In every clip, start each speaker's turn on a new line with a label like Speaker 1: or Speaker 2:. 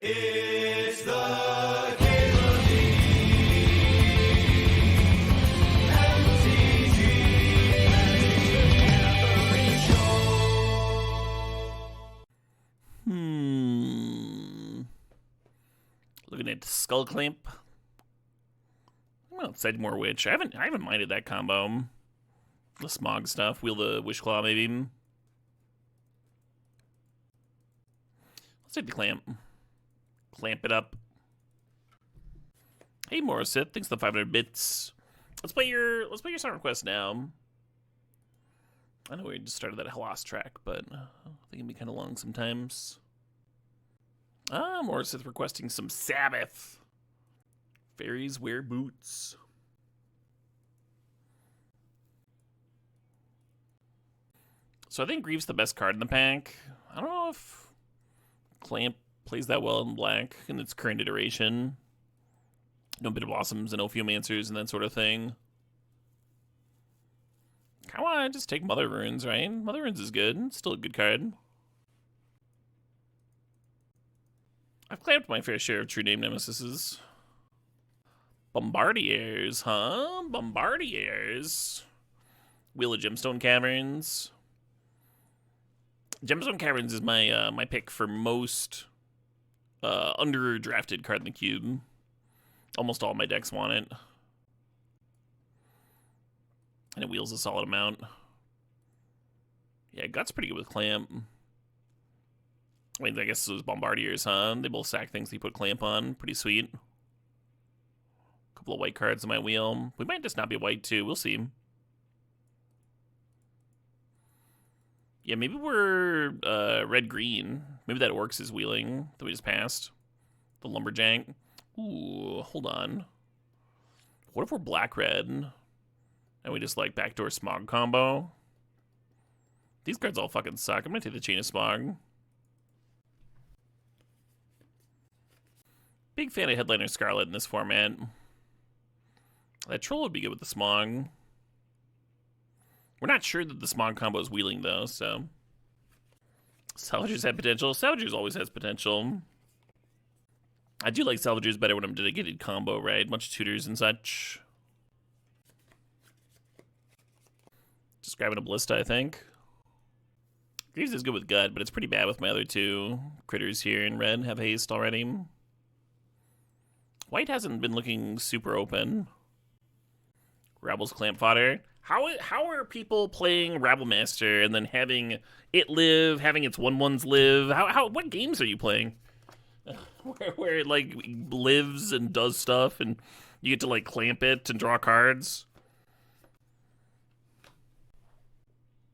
Speaker 1: It's the Caleb MTG Gathering Show.
Speaker 2: Looking at Skull Clamp. Well, Sedgemore Witch. I haven't minded that combo. The Smog stuff. Wheel the Wishclaw, maybe. Let's take the Clamp. Clamp it up. Hey Morissette, thanks for the 500 bits. Let's play your song request now. I know we just started that Hellas track, but I think it can be kind of long sometimes. Morissette requesting some Sabbath. Fairies wear boots. So I think Greave's the best card in the pack. I don't know if Clamp plays that well in black in its current iteration. No Bitter Blossoms and Ophiomancers and that sort of thing. Come on, just take Mother Runes, right? Mother Runes is good. It's still a good card. I've clamped my fair share of True Name Nemesises. Bombardiers, huh? Bombardiers. Wheel of Gemstone Caverns. Gemstone Caverns is my my pick for most underdrafted card in the cube. Almost all my decks want it. And it wheels a solid amount. Yeah, Gut's pretty good with Clamp. I mean, I guess those Bombardiers, huh? They both sack things they put Clamp on. Pretty sweet. Couple of white cards in my wheel. We might just not be white, too. We'll see. Yeah, maybe we're red-green. Maybe that Orcs is wheeling that we just passed. The Lumberjack. Ooh, hold on. What if we're black-red? And we just, like, backdoor Smog combo? These cards all fucking suck. I'm gonna take the Chain of Smog. Big fan of Headliner Scarlet in this format. That Troll would be good with the Smog. We're not sure that the Smog combo is wheeling, though, so... Salvagers have potential. Salvagers always has potential. I do like Salvagers better when I'm dedicated combo, right? Bunch of tutors and such. Just grabbing a Ballista, I think. Greaves is good with Gut, but it's pretty bad with my other two critters here in red. Have haste already. White hasn't been looking super open. Rabble's Clamp Fodder. How are people playing Rabblemaster and then having it live, having its 1/1s live? What games are you playing? Where it, like, lives and does stuff and you get to, like, clamp it and draw cards?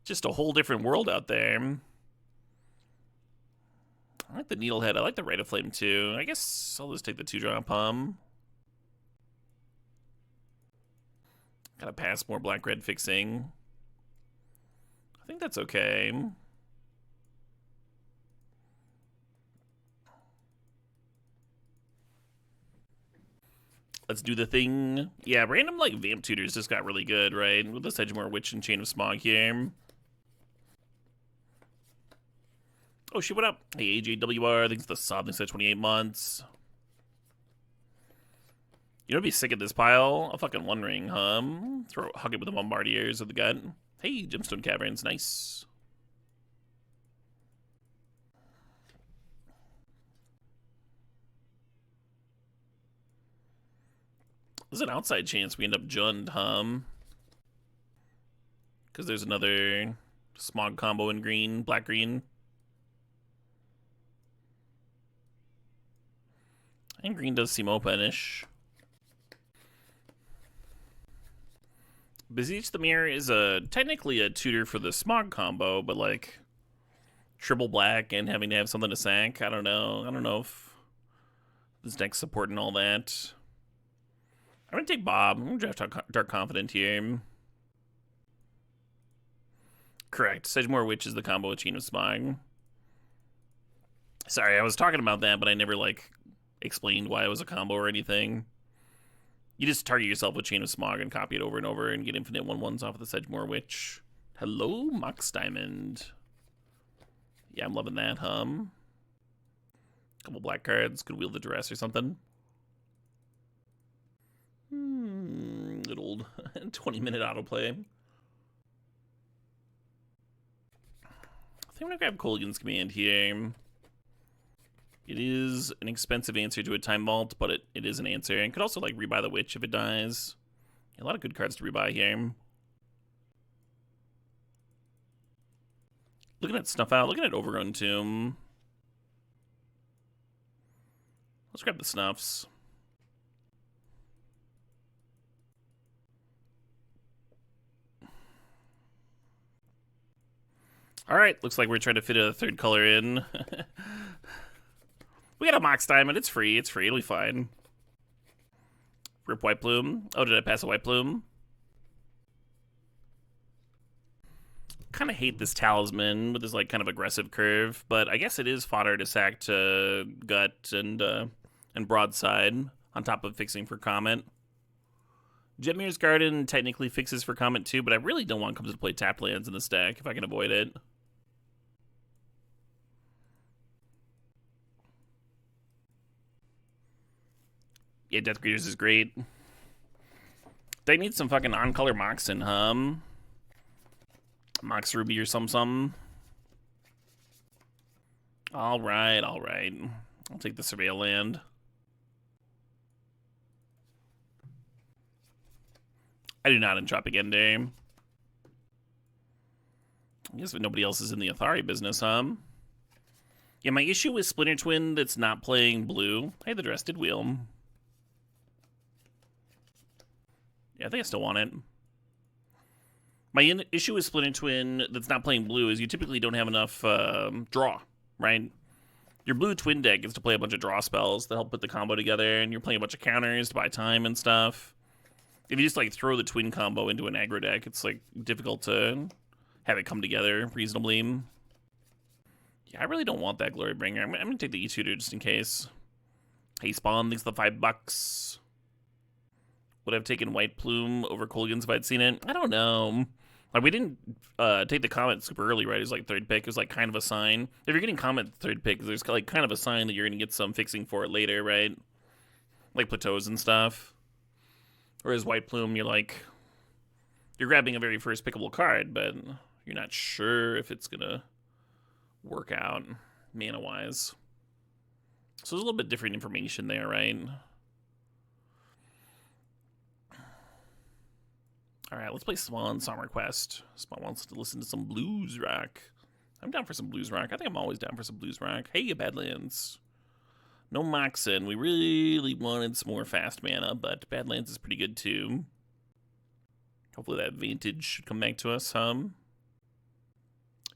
Speaker 2: Just a whole different world out there. I like the Needlehead. I like the Rite of Flame, too. I guess I'll just take the 2-drop. Gotta pass more black-red fixing. I think that's okay. Let's do the thing. Yeah, random, like, Vamp Tutors just got really good, right? With the Sedgemore Witch and Chain of Smog here. Oh, shit, what up? Hey, AJWR, thanks for the sub. Thanks for 28 months. You know what'd be sick at this pile? I'm fucking wondering, hug it with the Bombardiers of the Gut. Hey, Gemstone Caverns, nice. There's an outside chance we end up Jund, because there's another Smog combo in green, black-green. And green does seem open-ish. Beseech the Mirror is technically a tutor for the Smog combo, but like triple black and having to have something to sack. I don't know. I don't know if this deck's supporting all that. I'm gonna take Bob. I'm gonna draft Dark Confident here. Correct. Sedgemore Witch is the combo with Chain of Smog. Sorry, I was talking about that, but I never like explained why it was a combo or anything. You just target yourself with Chain of Smog and copy it over and over and get infinite 1/1s off of the Sedgemore Witch. Hello, Mox Diamond. Yeah, I'm loving that, Couple black cards. Could wield the duress or something. Good old 20-minute autoplay. I think I'm gonna grab Kolaghan's Command here. It is an expensive answer to a Time Vault, but it is an answer. And could also like rebuy the Witch if it dies. A lot of good cards to rebuy here. Looking at Snuff Out, looking at Overgrown Tomb. Let's grab the Snuffs. Alright, looks like we're trying to fit a third color in. We got a Mox Diamond, it's free, it'll be fine. Rip White Plume. Oh, did I pass a White Plume? Kind of hate this Talisman with this like kind of aggressive curve, but I guess it is fodder to sack to Gut and Broadside on top of fixing for Comet. Jetmir's Garden technically fixes for Comet too, but I really don't want Comes to play tapped lands in this deck if I can avoid it. Yeah, Death Greeters is great. They need some fucking on-color Moxen, Mox Ruby or something. Alright. I'll take the Surveil land. I do not Entropic Endgame. I guess if nobody else is in the Athari business, Yeah, my issue with Splinter Twin that's not playing blue. Hey, the Dressed Wheel. Yeah, I think I still want it. My issue with Splinter Twin that's not playing blue is you typically don't have enough draw, right? Your blue twin deck gets to play a bunch of draw spells to help put the combo together, and you're playing a bunch of counters to buy time and stuff. If you just like throw the twin combo into an aggro deck, it's like difficult to have it come together reasonably. Yeah, I really don't want that Glorybringer. I'm gonna take the E-Tutor just in case. Hey, Spawn, thanks for the $5. Would I have taken White Plume over Kolaghan's if I'd seen it? I don't know. Like, we didn't take the Comet super early, right? It was like third pick. It was like kind of a sign. If you're getting Comet third pick, there's like kind of a sign that you're going to get some fixing for it later, right? Like plateaus and stuff. Whereas White Plume, you're grabbing a very first pickable card, but you're not sure if it's going to work out mana-wise. So there's a little bit different information there, right? Alright, let's play Swan Song Request. Swan wants to listen to some blues rock. I'm down for some blues rock. I think I'm always down for some blues rock. Hey, Badlands. No Moxen. We really wanted some more fast mana, but Badlands is pretty good too. Hopefully that Vantage should come back to us,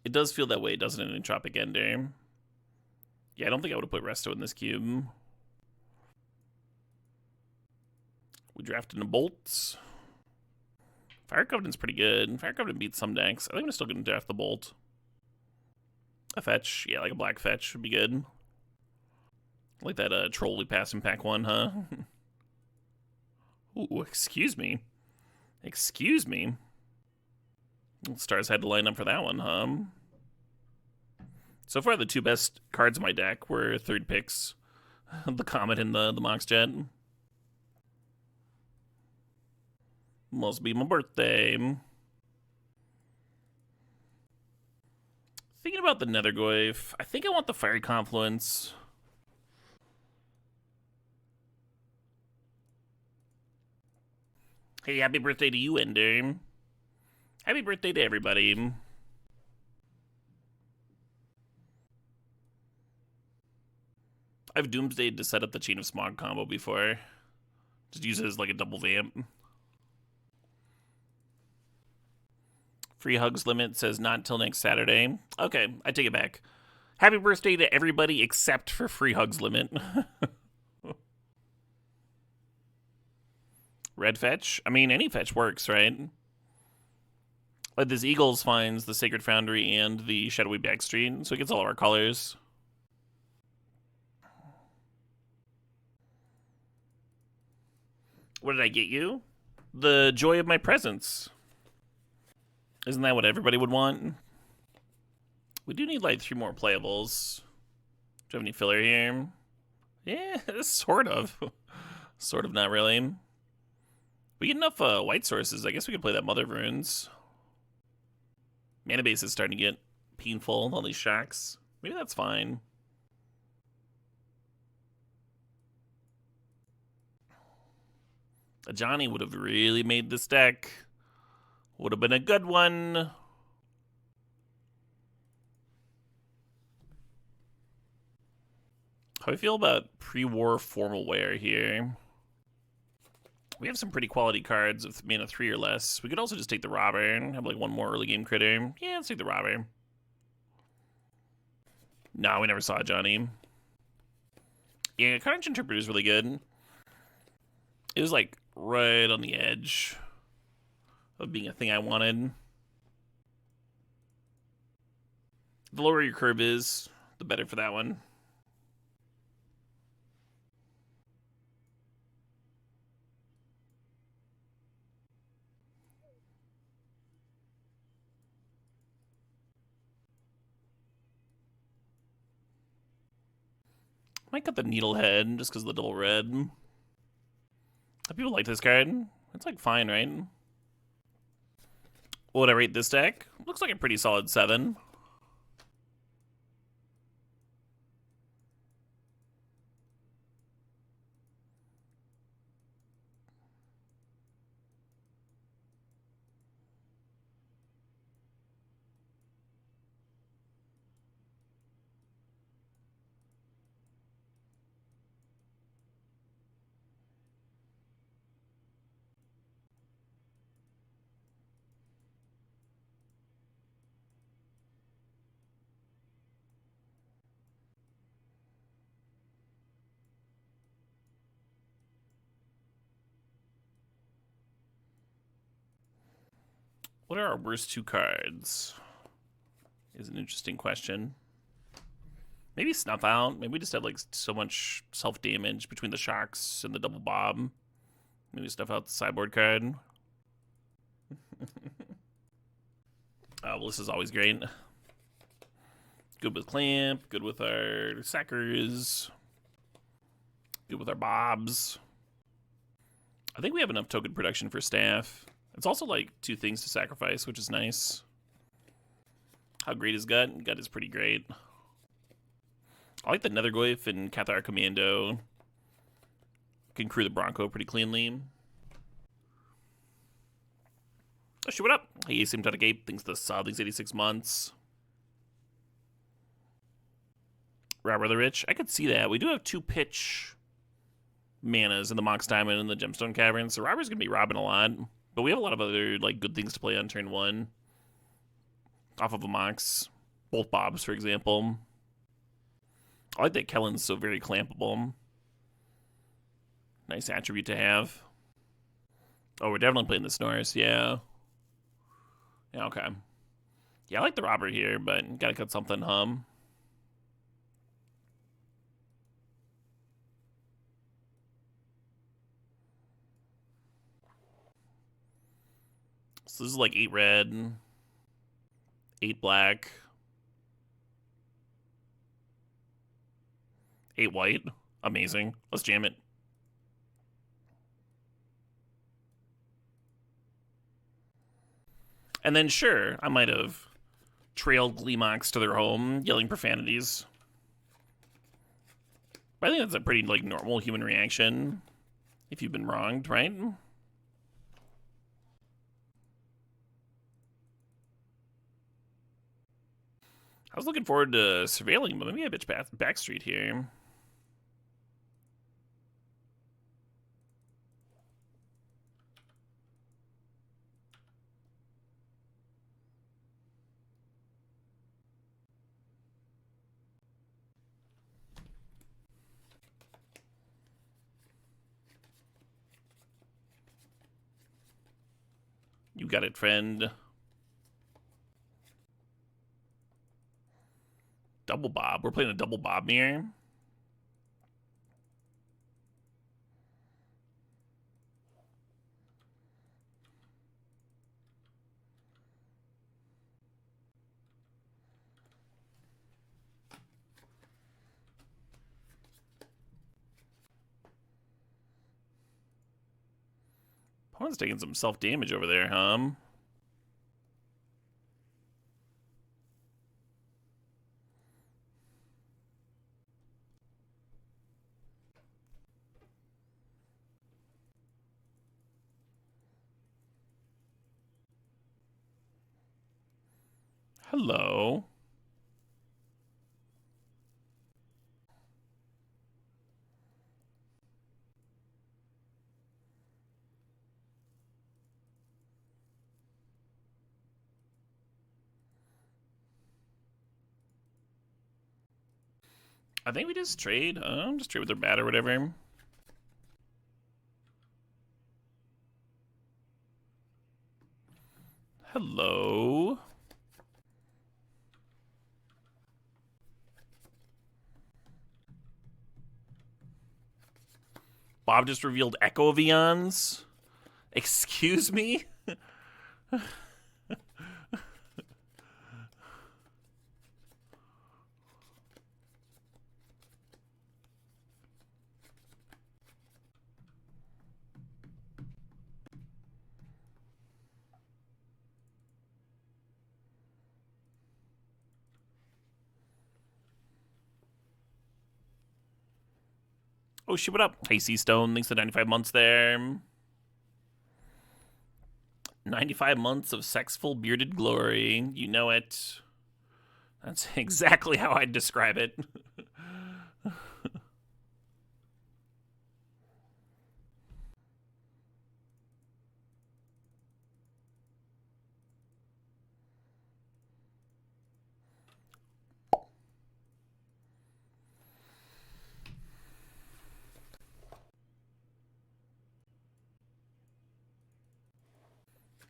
Speaker 2: It does feel that way, doesn't it, in Entropic Ender? Yeah, I don't think I would have put Resto in this cube. We drafted a Bolts. Fire Covenant's pretty good. Fire Covenant beats some decks. I think I'm still going to draft the Bolt. A fetch. Yeah, like a black fetch would be good. Like that troll we passed in pack 1, Ooh, excuse me. Excuse me. Stars had to line up for that one, So far, the two best cards in my deck were third picks. The Comet and the Mox Jet. Must be my birthday. Thinking about the Nethergoyf, I think I want the Fiery Confluence. Hey, happy birthday to you, Ender. Happy birthday to everybody. I've Doomsdayed to set up the Chain of Smog combo before. Just use it as like a double vamp. Free hugs limit says not until next Saturday. Okay, I take it back. Happy birthday to everybody except for free hugs limit. Red fetch? I mean, any fetch works, right? Like this Eagles finds the Sacred Foundry and the Shadowy Backstreet, so it gets all of our colors. What did I get you? The joy of my presence. Isn't that what everybody would want? We do need like 3 more playables. Do you have any filler here? Yeah, sort of. Sort of, not really. We get enough white sources. I guess we could play that Mother of Runes. Mana base is starting to get painful with all these shocks. Maybe that's fine. A Johnny would have really made this deck. Would have been a good one. How do I feel about pre-war formal wear here? We have some pretty quality cards with mana 3 or less. We could also just take the Robber and have like one more early game critter. Yeah, let's take the Robber. No, we never saw Johnny. Yeah, Carnage Interpreter is really good. It was like right on the edge of being a thing I wanted. The lower your curve is, the better for that one. Might cut the Needlehead just because of the double red. People like this card. It's like fine, right? What would I rate this deck? Looks like a pretty solid 7. What are our worst 2 cards? Is an interesting question. Maybe Snuff Out. Maybe we just have like so much self-damage between the shocks and the double bob. Maybe Snuff Out the sideboard card. Well, this is always great. Good with Clamp, good with our Sackers, good with our Bobs. I think we have enough token production for Staff. It's also like 2 things to sacrifice, which is nice. How great is Gut? Gut is pretty great. I like the Netherglyph and Cathar Commando. Can crew the Bronco pretty cleanly. Oh, shit, what up? Hey, Asymptotic Ape thinks the sub thinks 86 months. Robber the Rich. I could see that. We do have 2 pitch manas in the Mox Diamond and the Gemstone Cavern, so Robber's going to be robbing a lot. But we have a lot of other like good things to play on turn 1. Off of a Mox. Both Bobs, for example. I like that Kellen's so very clampable. Nice attribute to have. Oh, we're definitely playing the Snorris, yeah. Yeah, okay. Yeah, I like the Robber here, but gotta cut something, hum. So this is like 8 red, 8 black, 8 white. Amazing. Let's jam it. And then sure, I might have trailed Gleemox to their home, yelling profanities. But I think that's a pretty like normal human reaction if you've been wronged, right? I was looking forward to surveilling, but maybe I bitch Backstreet here. You got it, friend. Double Bob. We're playing a double Bob mirror. Opponent's taking some self-damage over there, huh? Hello. I think we just trade. Just trade with their bat or whatever. Hello. Bob just revealed Echo of Eons. Excuse me? Oh shit, what up? Hey, Stone, thanks for 95 months there. 95 months of sexful bearded glory. You know it. That's exactly how I'd describe it.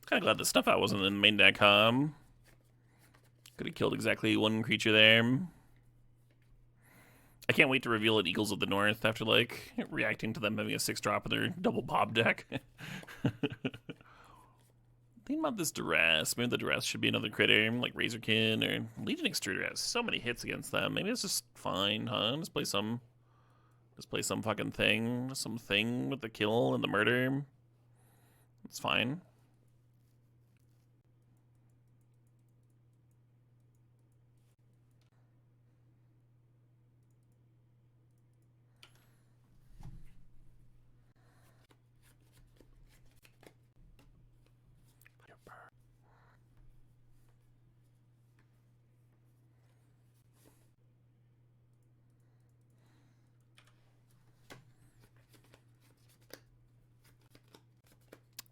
Speaker 2: Kind of glad the stuff out wasn't in the main deck, huh? Could have killed exactly one creature there. I can't wait to reveal it Eagles of the North after, like, reacting to them having a 6-drop in their double Bob deck. Think about this Duress. Maybe the Duress should be another critter, like Razorkin or Legion Extruder has so many hits against them. Maybe it's just fine, huh? Just play some fucking thing. Something with the kill and the murder. It's fine.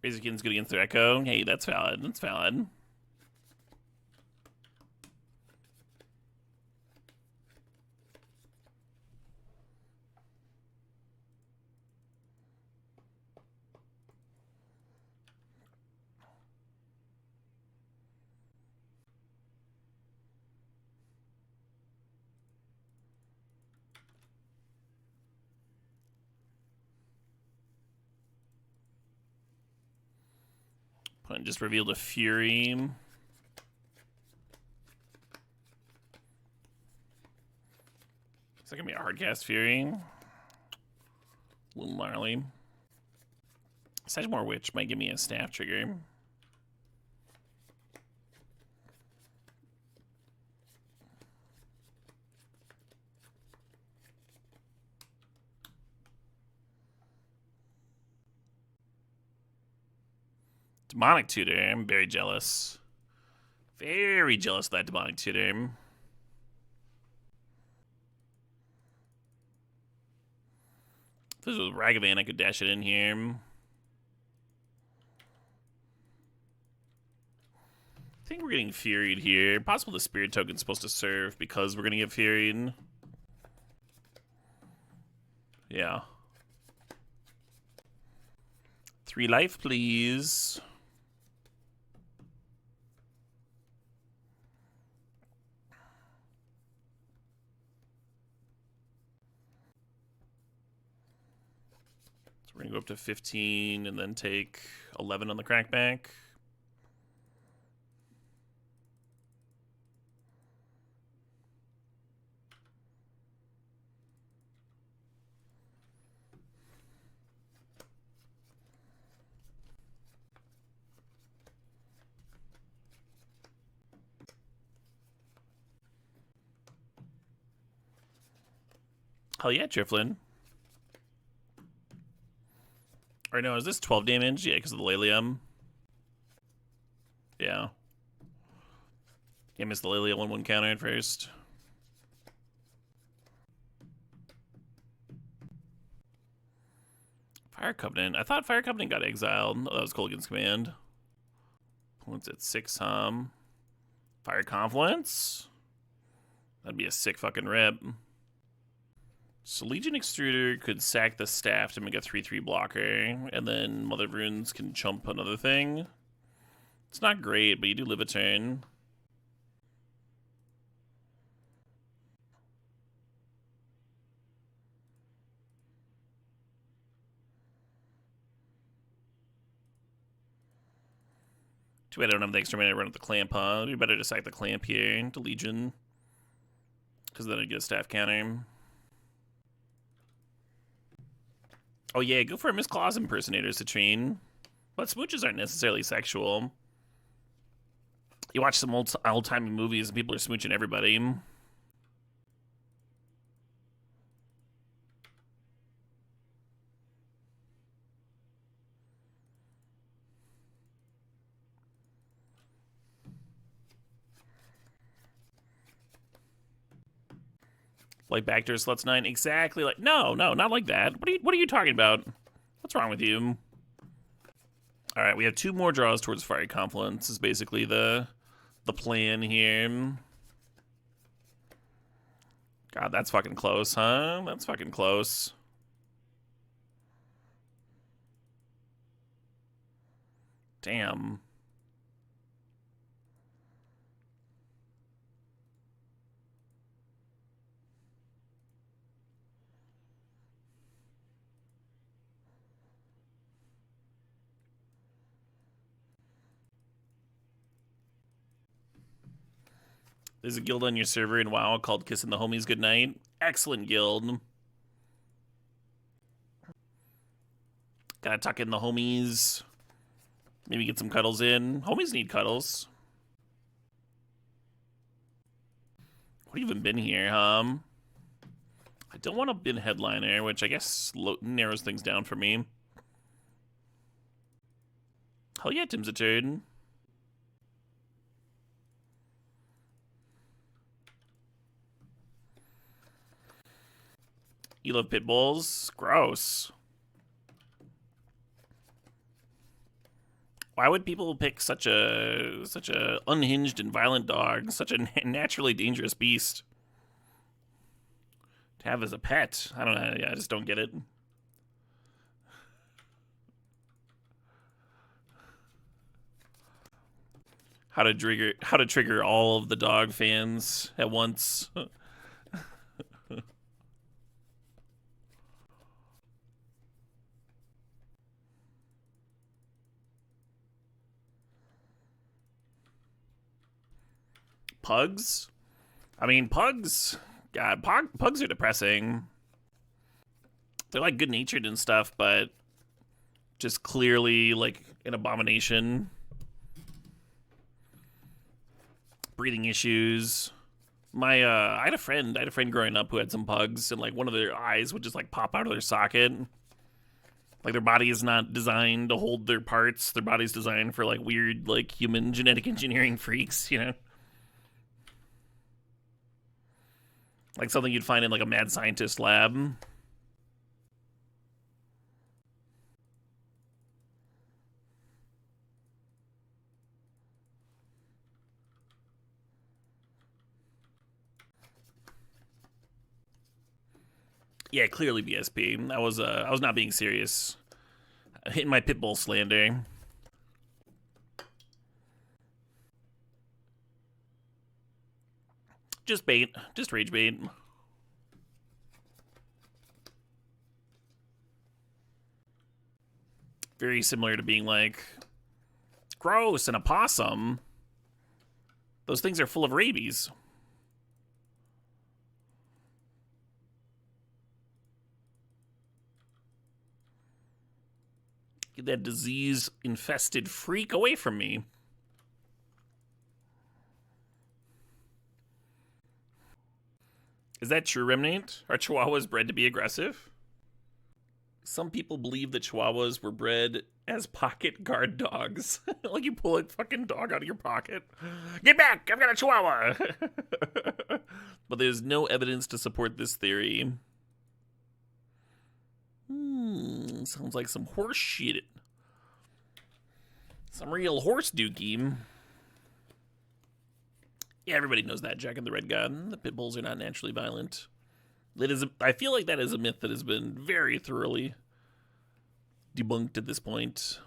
Speaker 2: Razorkin's good against their Echo. Hey, that's valid. That's valid. Opponent just revealed a Fury. Is that gonna be a hardcast Fury? Little gnarly. Sedgemore Witch might give me a staff trigger. Demonic Tutor. I'm very jealous. Very jealous of that Demonic Tutor. If this was Ragavan, I could dash it in here. I think we're getting Furied here. Possible the Spirit Token's supposed to serve because we're going to get Furied. Yeah. 3 life, please. So we're going to go up to 15 and then take 11 on the crackback. Hell yeah, Driflin. Or no, is this 12 damage? Yeah, because of the Lelium. Yeah. Yeah, missed the Lelium 1/1 counter at first. Fire Covenant. I thought Fire Covenant got exiled. Oh, that was Kolaghan's command. Opponent's at 6, Fire Confluence? That'd be a sick fucking rip. So Legion Extruder could sack the staff to make a 3/3 blocker, and then Mother of Runes can chump another thing. It's not great, but you do live a turn. Too bad I don't have the extra mana to run up the clamp, huh? It'd be better to sack the clamp here to Legion. Because then I'd get a staff counter. Oh yeah, go for Miss Claus impersonators to train. But smooches aren't necessarily sexual. You watch some old-timey movies and people are smooching everybody. Like backdoor sluts 9, exactly like no, not like that. What are you talking about? What's wrong with you? All right, we have 2 more draws towards Fiery Confluence. Is basically the plan here. God, that's fucking close, huh? That's fucking close. Damn. There's a guild on your server in WoW called Kissing the Homies Goodnight. Excellent guild. Gotta tuck in the homies. Maybe get some cuddles in. Homies need cuddles. What have you even been here, I don't want to bin headliner, which I guess narrows things down for me. Hell yeah, Tim's a turd. You love pit bulls? Gross. Why would people pick such a unhinged and violent dog, such a naturally dangerous beast to have as a pet? I don't know. Yeah, I just don't get it. How to trigger all of the dog fans at once. Pugs? I mean, pugs. God, pugs are depressing. They're like good-natured and stuff, but just clearly like an abomination. Breathing issues. I had a friend growing up who had some pugs, and like one of their eyes would just like pop out of their socket. Like their body is not designed to hold their parts. Their body's designed for like weird like human genetic engineering freaks, you know? Like something you'd find in like a mad scientist lab. Yeah, clearly BSP. I was not being serious. Hitting my pitbull slander. Just bait. Just rage bait. Very similar to being like, gross, an opossum. Those things are full of rabies. Get that disease-infested freak away from me. Is that true, Remnant? Are Chihuahuas bred to be aggressive? Some people believe that Chihuahuas were bred as pocket guard dogs. Like you pull a fucking dog out of your pocket. Get back! I've got a Chihuahua! But there's no evidence to support this theory. Sounds like some horse shit. Some real horse dookie. Yeah, everybody knows that, Jack and the Red God. The pit bulls are not naturally violent. I feel like that is a myth that has been very thoroughly debunked at this point.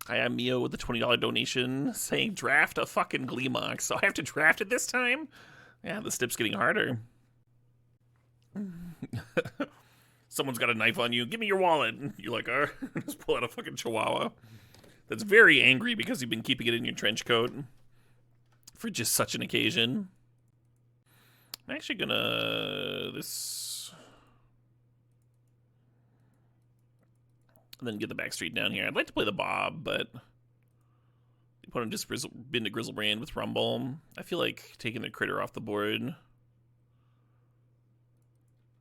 Speaker 2: Hi, I'm Mio with the $20 donation saying draft a fucking Gleemox. So I have to draft it this time? Yeah, the stip's getting harder. Someone's got a knife on you. Give me your wallet. You're like, just pull out a fucking Chihuahua. That's very angry because you've been keeping it in your trench coat for just such an occasion. I'm actually gonna and then get the backstreet down here. I'd like to play the Bob, but the opponent just been to Grizzlebrand with Rumble. I feel like taking the critter off the board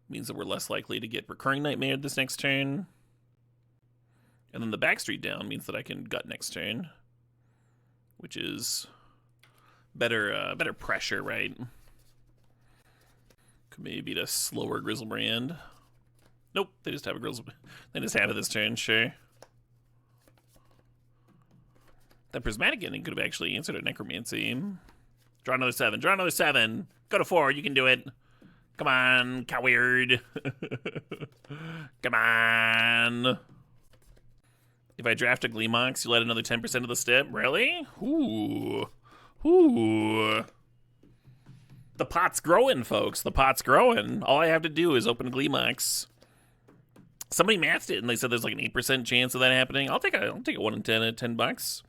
Speaker 2: means that we're less likely to get Recurring Nightmare this next turn. And then the backstreet down means that I can gut next turn, which is better pressure, right? Could maybe beat a slower Grizzlebrand. Nope, they just have a They just have it this turn, sure. That Prismatic Ending could have actually answered a Necromancy. Draw another 7. Draw another 7. Go to 4. You can do it. Come on, coward. Come on. If I draft a Gleemox, you let another 10% of the step? Really? Ooh. Ooh. The pot's growing, folks. The pot's growing. All I have to do is open a Gleemox. Somebody mathed it, and they said there's like an 8% chance of that happening. I'll take a 1 in 10 at $10.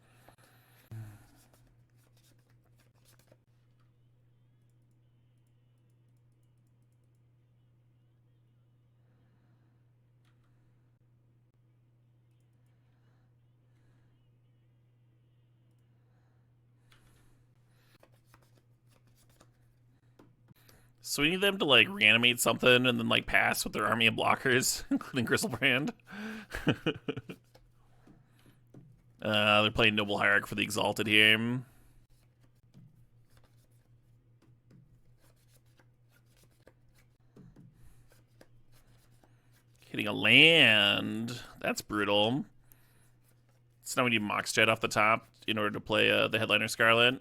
Speaker 2: So we need them to like reanimate something and then like pass with their army of blockers, including Grizzlebrand. They're playing Noble Hierarch for the Exalted here. Hitting a land. That's brutal. So now we need Mox Jet off the top in order to play the Headliner Scarlet.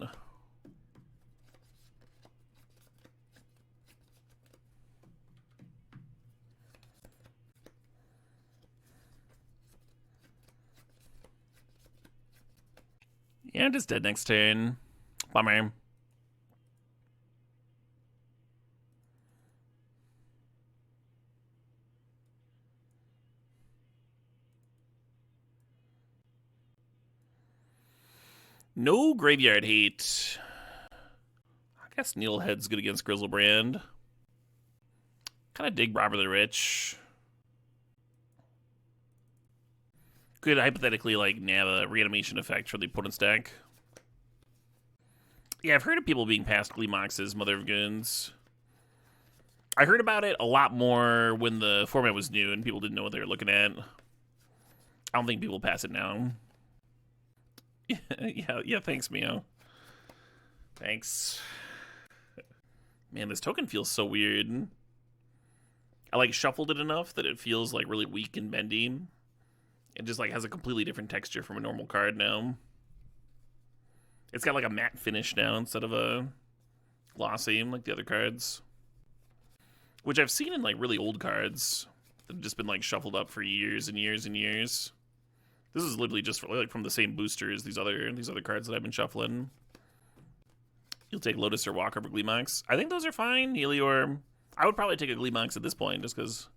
Speaker 2: Yeah, I'm just dead next turn. Bummer. No graveyard hate. I guess Needlehead's good against Grizzlebrand. Kind of dig Robber the Rich. Could hypothetically like nab a reanimation effect for the opponent's deck. Yeah, I've heard of people being passed Gleemox's Mother of Goons. I heard about it a lot more when the format was new and people didn't know what they were looking at. I don't think people pass it now. Yeah, thanks, Mio. Thanks. Man, this token feels so weird. I like shuffled it enough that it feels like really weak and bendy. It just like has a completely different texture from a normal card now. It's got like a matte finish now instead of a glossy like the other cards. Which I've seen in like really old cards that have just been like shuffled up for years and years and years. This is literally just like from the same booster as these other cards that I've been shuffling. You'll take Lotus or Walk over Gleemox. I think those are fine. Helior. I would probably take a Gleemox at this point just because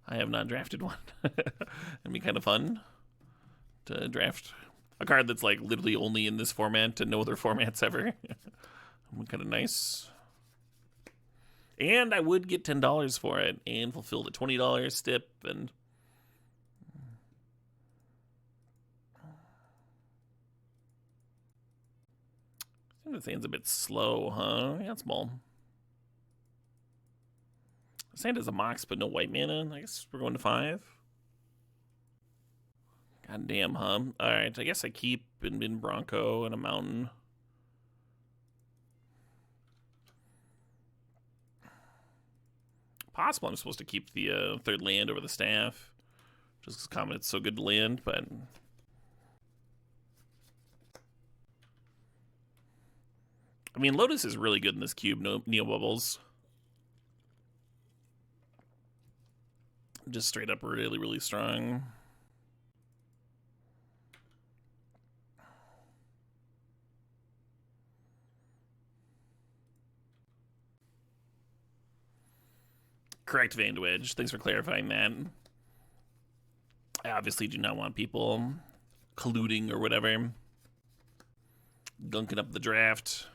Speaker 2: I have not drafted one. It'd be kind of fun to draft a card that's like literally only in this format and no other formats ever. Kind of nice. And I would get $10 for it and fulfill the $20 stip and This hand's a bit slow, huh? Yeah, it's small. This hand has a mox, but no white mana. I guess we're going to 5. God damn, huh? Alright, I guess I keep in Bronco and a mountain. Possible I'm supposed to keep the third land over the staff. Just because common it's so good to land, but... I mean, Lotus is really good in this cube, no Neo Bubbles. Just straight up really, really strong. Correct, Vandwidge. Thanks for clarifying that. I obviously do not want people colluding or whatever. Gunking up the draft.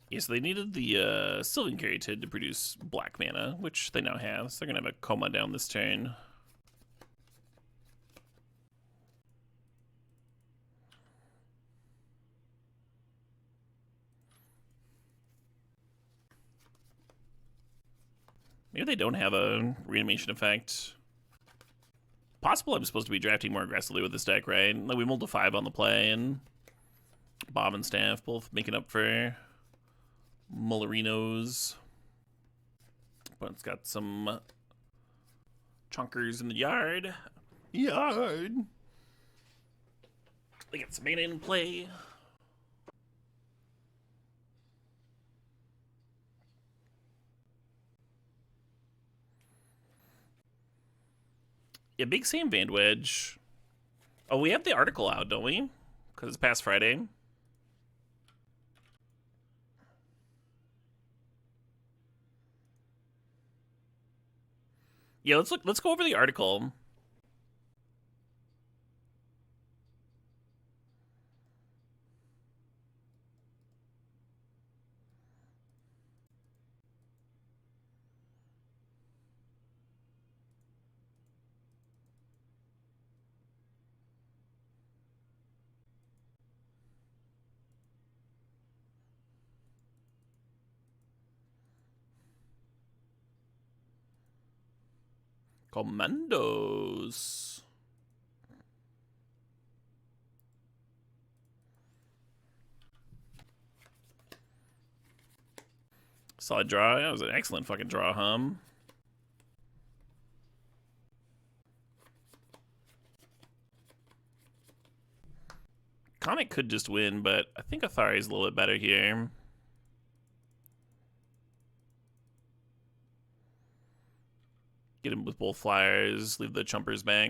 Speaker 2: Yeah, so they needed the Sylvan Caryatid to produce black mana, which they now have. So they're going to have a coma down this turn. Maybe they don't have a reanimation effect. Possible I'm supposed to be drafting more aggressively with this deck, right? Like we mulled to 5 on the play, and Bob and Staff both making up for Mullerinos. But it's got some chunkers in the yard. They got some mana in play. Yeah, Big Sam Vandwedge. Oh, we have the article out, don't we? Because it's past Friday. Yeah, let's go over the article. Commandos. Solid draw. That was an excellent fucking draw, hum. Comet could just win, but I think Athari is a little bit better here. Get him with both flyers, leave the chumpers back.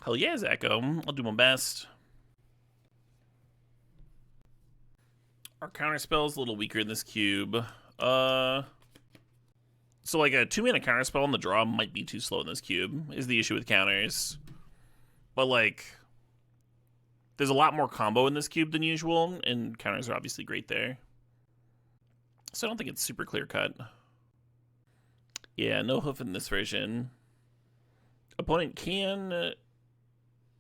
Speaker 2: Hell yeah, Echo. I'll do my best. Our counterspell's a little weaker in this cube. So like a 2-mana counterspell on the draw might be too slow in this cube, is the issue with counters. But like, there's a lot more combo in this cube than usual, and counters are obviously great there. So I don't think it's super clear cut. Yeah, no hoof in this version. Opponent can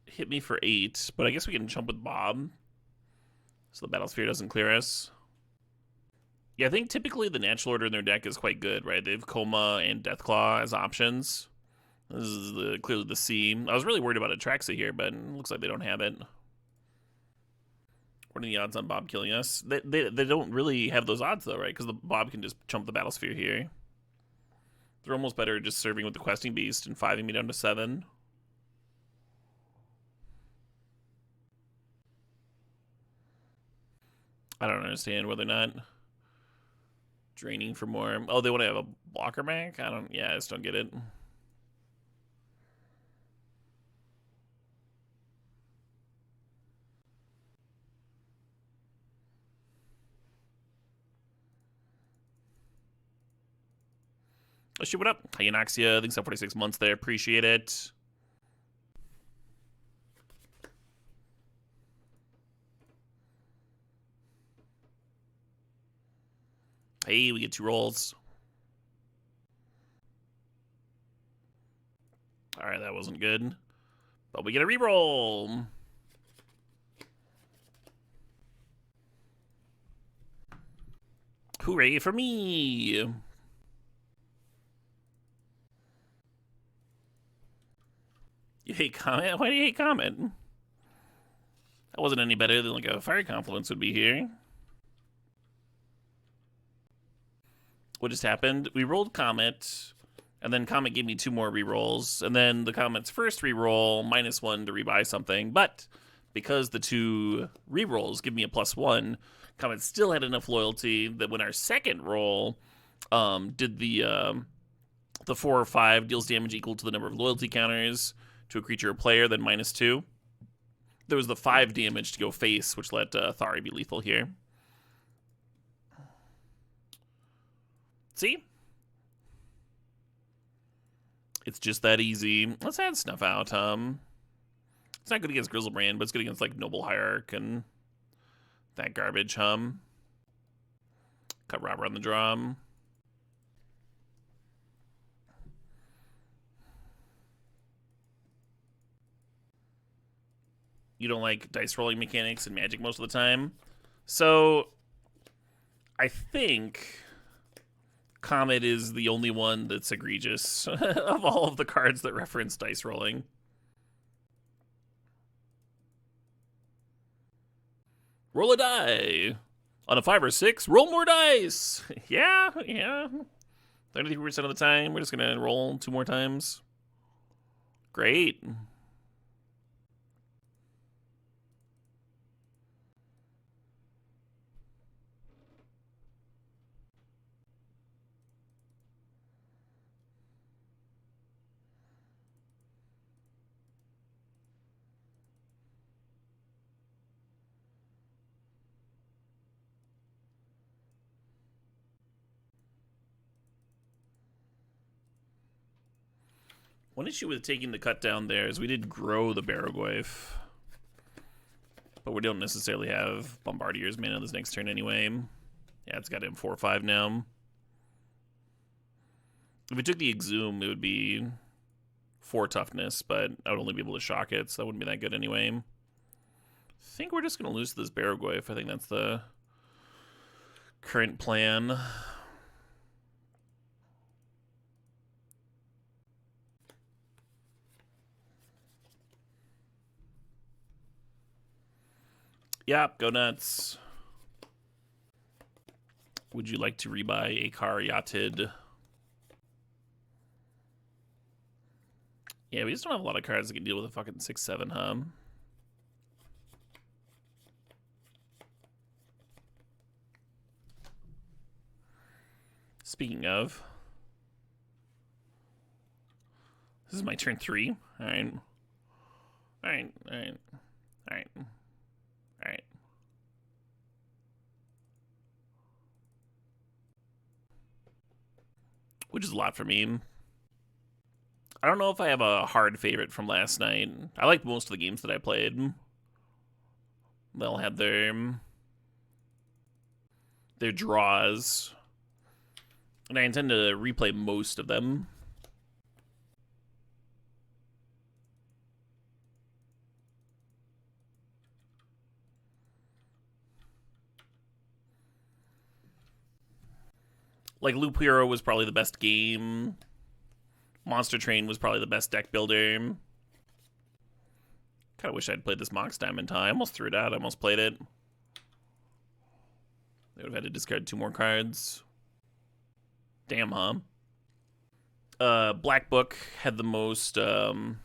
Speaker 2: hit me for 8, but I guess we can jump with Bob, so the Battlesphere doesn't clear us. Yeah, I think typically the natural order in their deck is quite good, right? They have Coma and Deathclaw as options. This is clearly the C. I was really worried about Atraxa here, but it looks like they don't have it. What are the odds on Bob killing us? They don't really have those odds, though, right? Because the Bob can just chump the Battlesphere here. They're almost better just serving with the Questing Beast and 5ing me down to 7. I don't understand whether or not draining for more. Oh, they want to have a blocker back? Yeah, I just don't get it. Oh shit, what up? Hyenoxia, thanks for 46 months there. Appreciate it. Hey, we get 2 rolls. Alright, that wasn't good. But we get a reroll. Hooray for me! You hate Comet? Why do you hate Comet? That wasn't any better than like a Fire Confluence would be here. What just happened? We rolled Comet, and then Comet gave me 2 more rerolls, and then the Comet's first reroll, -1 to rebuy something, but because the 2 rerolls give me a +1, Comet still had enough loyalty that when our second roll did the 4 or 5 deals damage equal to the number of loyalty counters to a creature or player, then -2. There was the 5 damage to go face, which let Thari be lethal here. See? It's just that easy. Let's add Snuff out. It's not good against Grizzlebrand, but it's good against like Noble Hierarch and that garbage. Cut Robber on the drum. You don't like dice rolling mechanics in Magic most of the time. So I think Comet is the only one that's egregious of all of the cards that reference dice rolling. Roll a die. On a 5 or 6, roll more dice. Yeah. 33% of the time, we're just going to roll 2 more times. Great. One issue with taking the cut down there is we did grow the Barrowgoyf, but we don't necessarily have Bombardier's mana this next turn anyway. Yeah, it's got him 4/5 now. If we took the Exhume, it would be 4 toughness, but I would only be able to shock it, so that wouldn't be that good anyway. I think we're just going to lose to this Barrowgoyf. I think that's the current plan. Yeah, go nuts. Would you like to rebuy a car yachted? Yeah, we just don't have a lot of cards that can deal with a fucking 6/7, huh? Speaking of, this is my turn 3. Alright. Which is a lot for me. I don't know if I have a hard favorite from last night. I liked most of the games that I played. They all had their draws. And I intend to replay most of them. Like, Loop Hero was probably the best game. Monster Train was probably the best deck builder. Kind of wish I'd played this Mox Diamond Tie. I almost threw it out. I almost played it. They would have had to discard 2 more cards. Damn, huh? Black Book had the most, had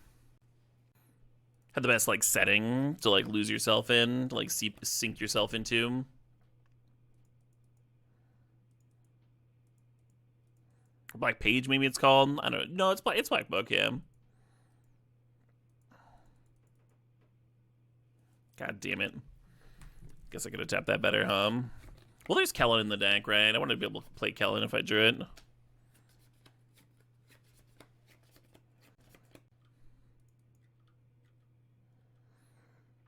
Speaker 2: the best, like, setting to, like, lose yourself in, to, like, sink yourself into. Black Page, maybe it's called. I don't know. No, it's Black Book, yeah. God damn it. Guess I could have tapped that better, huh? Well, there's Kellen in the deck, right? I want to be able to play Kellen if I drew it.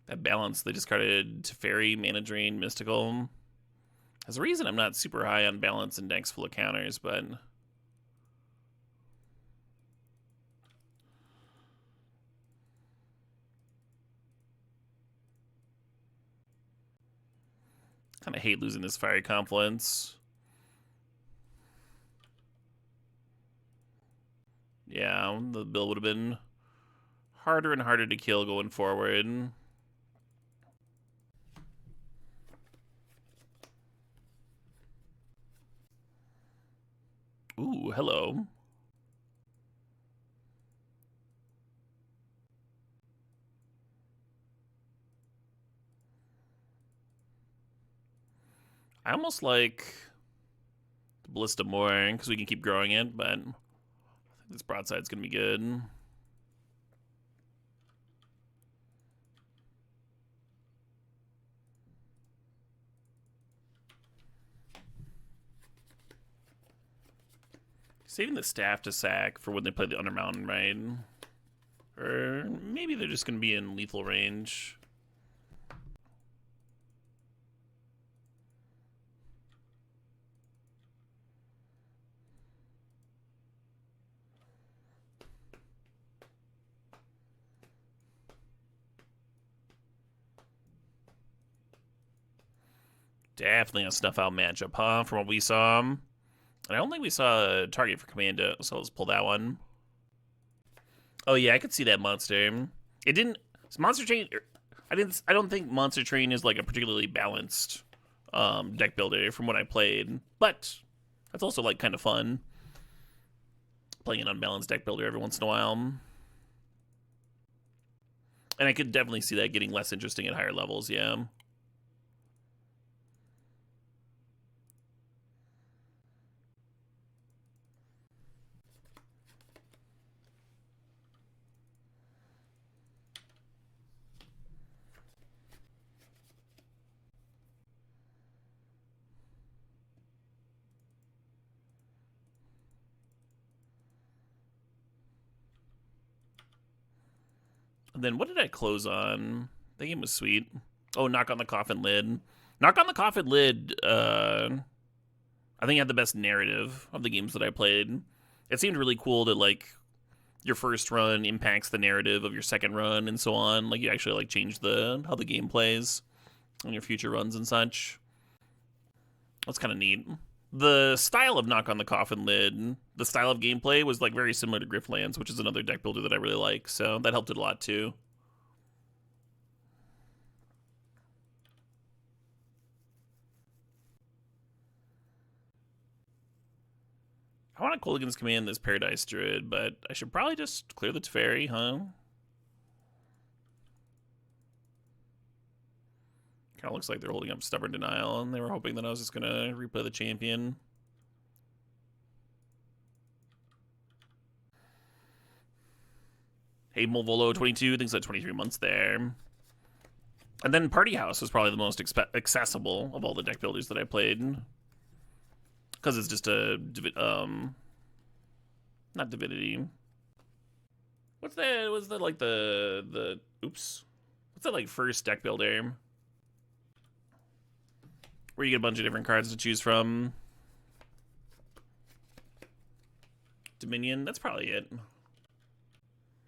Speaker 2: That balance, they discarded Teferi, Mana Drain, Mystical. There's a reason I'm not super high on balance in decks full of counters, but kind of hate losing this Fiery Confluence. Yeah, the bill would have been harder and harder to kill going forward. Ooh, hello. I almost like the Ballista more because we can keep growing it, but I think this broadside's going to be good. Saving the staff to sack for when they play the Undermountain, right? Or maybe they're just going to be in lethal range. Definitely a snuff out matchup, huh? From what we saw. And I don't think we saw a target for Commando, so let's pull that one. Oh yeah, I could see that monster. It didn't. Monster Train. I don't think Monster Train is like a particularly balanced deck builder from what I played, but that's also like kind of fun. Playing an unbalanced deck builder every once in a while. And I could definitely see that getting less interesting at higher levels, yeah. And then what did I close on? The game was sweet. Oh, Knock on the Coffin Lid. Knock on the Coffin Lid, I think had the best narrative of the games that I played. It seemed really cool that like your first run impacts the narrative of your second run and so on. Like you actually like change the how the game plays on your future runs and such. That's kind of neat. The style of Knock on the Coffin Lid, the style of gameplay was like very similar to Griftlands, which is another deck builder that I really like. So that helped it a lot too. I want to Kolaghan's Command this Paradise Druid, but I should probably just clear the Teferi, huh? Kind of looks like they're holding up Stubborn Denial, and they were hoping that I was just going to replay the Champion. Hey, Molvolo22 thinks that 23 months there. And then Party House was probably the most accessible of all the deck builders that I played. Because it's just a, not Divinity. What's that, like oops. What's that, like, first deck builder? Where you get a bunch of different cards to choose from. Dominion, that's probably it.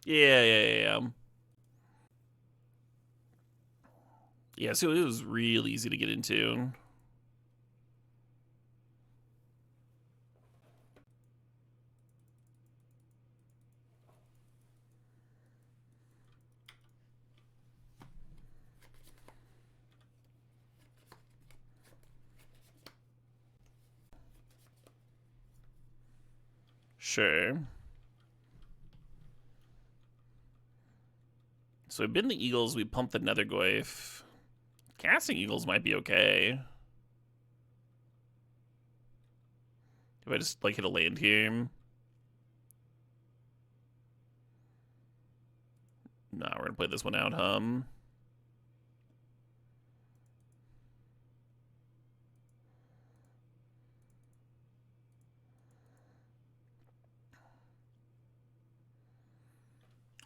Speaker 2: Yeah. Yeah, so it was real easy to get into. Sure. So we've been the Eagles, we pumped the Nethergoyf. Casting Eagles might be okay. If I just, like, hit a land here. Nah, we're gonna play this one out,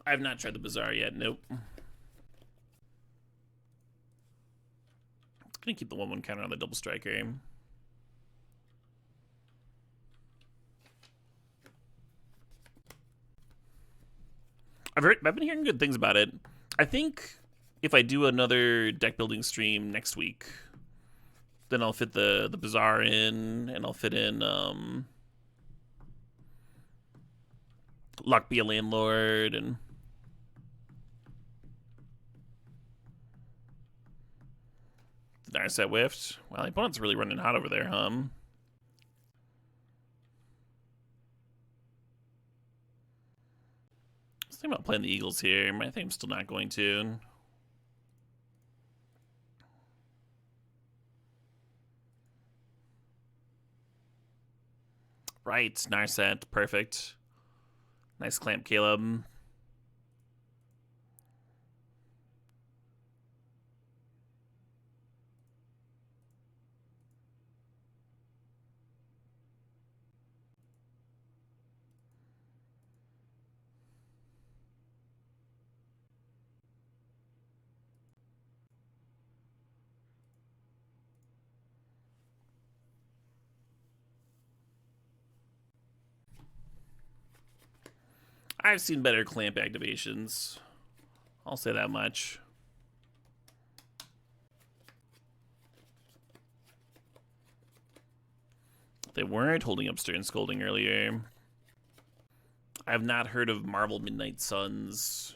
Speaker 2: I have not tried the Bazaar yet, nope. gonna keep the 1/1 counter on the double striker. I've been hearing good things about it. I think if I do another deck building stream next week, then I'll fit the Bazaar in, and I'll fit in Luck Be a Landlord, and the Narset whiffed. Well, my opponent's really running hot over there, huh? I was thinking about playing the Eagles here. I think I'm still not going to. Right, Narset, perfect. Nice clamp, Caleb. I've seen better clamp activations. I'll say that much. They weren't holding up Stern Scolding earlier. I have not heard of Marvel Midnight Suns.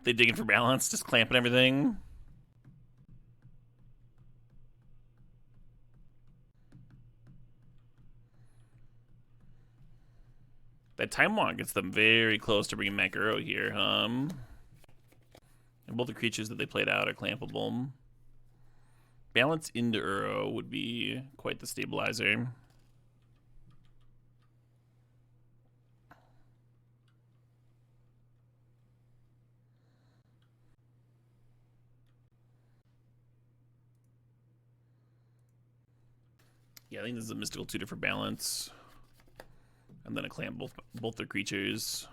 Speaker 2: They digging for balance, just clamping everything. That time walk gets them very close to bringing back Aggro here, And both the creatures that they played out are clampable. Balance into Aggro would be quite the stabilizer. Yeah, I think this is a mystical tutor for balance. And then a clamp both their creatures.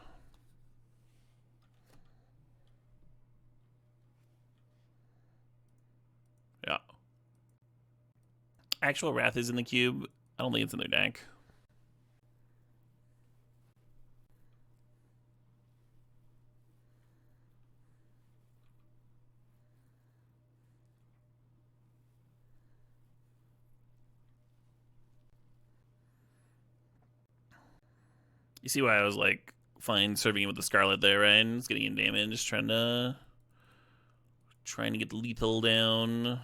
Speaker 2: Yeah. Actual Wrath is in the cube. I don't think it's in their deck. You see why I was like fine serving him with the Scarlet there, right? It's getting in damage, trying to get the lethal down.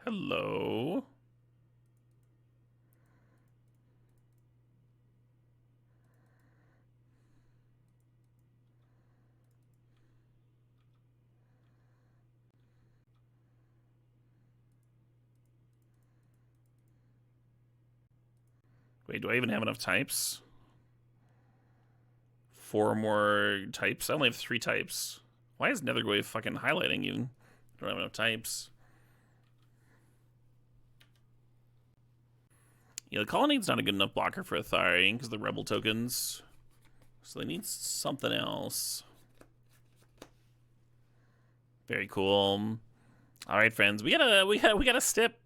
Speaker 2: Hello. Wait, do I even have enough types? 4 more types? I only have 3 types. Why is Netherwave fucking highlighting you? I don't have enough types. Yeah, the Colonnade's not a good enough blocker for Athari because the Rebel tokens. So they need something else. Very cool. All right, friends, we got a stip.